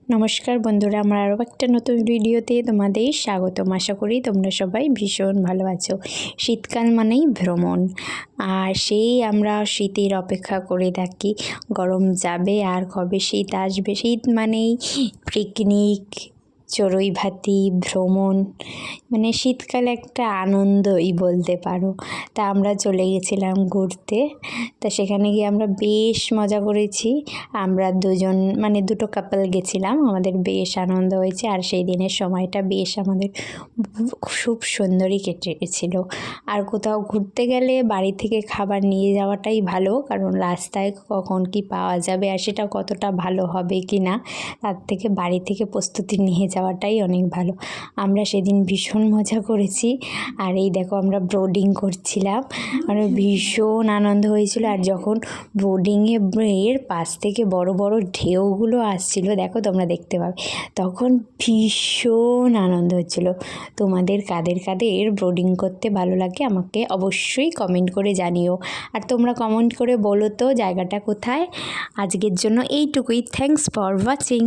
নমস্কার বন্ধুরা, আমার আরও একটা নতুন ভিডিওতে তোমাদের স্বাগতম। আশা করি তোমরা সবাই ভীষণ ভালো আছো। শীতকাল মানেই ভ্রমণ, আর সেই আমরা শীতের অপেক্ষা করে থাকি গরম যাবে আর কবে শীত আসবে। শীত মানেই পিকনিক, চড়ুইভাতি, ভ্রমণ, মানে শীতকালে একটা আনন্দই বলতে পারো। তা আমরা চলে গেছিলাম ঘুরতে, তা সেখানে গিয়ে আমরা বেশ মজা করেছি। আমরা দুটো কাপল গেছিলাম, আমাদের বেশ আনন্দ হয়েছে। আর সেই দিনের সময়টা বেশ আমাদের খুব সুন্দরই কেটেছিল। আর কোথাও ঘুরতে গেলে বাড়ি থেকে খাবার নিয়ে যাওয়াটাই ভালো, কারণ রাস্তায় কখন কি পাওয়া যাবে আর সেটা কতটা ভালো হবে কি না, তার থেকে বাড়ি থেকে প্রস্তুতি নিয়ে যাওয়াটাই অনেক ভালো। আমরা সেদিন ভীষণ মজা করেছি। আর এই দেখো আমরা বোটিং করছিলাম, আর ভীষণ আনন্দ হয়েছিল। আর যখন বোটিংয়ে এর পাশ থেকে বড় বড় ঢেউগুলো আসছিল, দেখো তোমরা দেখতে পাবে, তখন ভীষণ আনন্দ হচ্ছিল। তোমাদের কাদের কাদের বোটিং করতে ভালো লাগে আমাকে অবশ্যই কমেন্ট করে জানিও। আর তোমরা কমেন্ট করে বলো তো জায়গাটা কোথায়। আজকের জন্য এইটুকুই। Thanks for watching.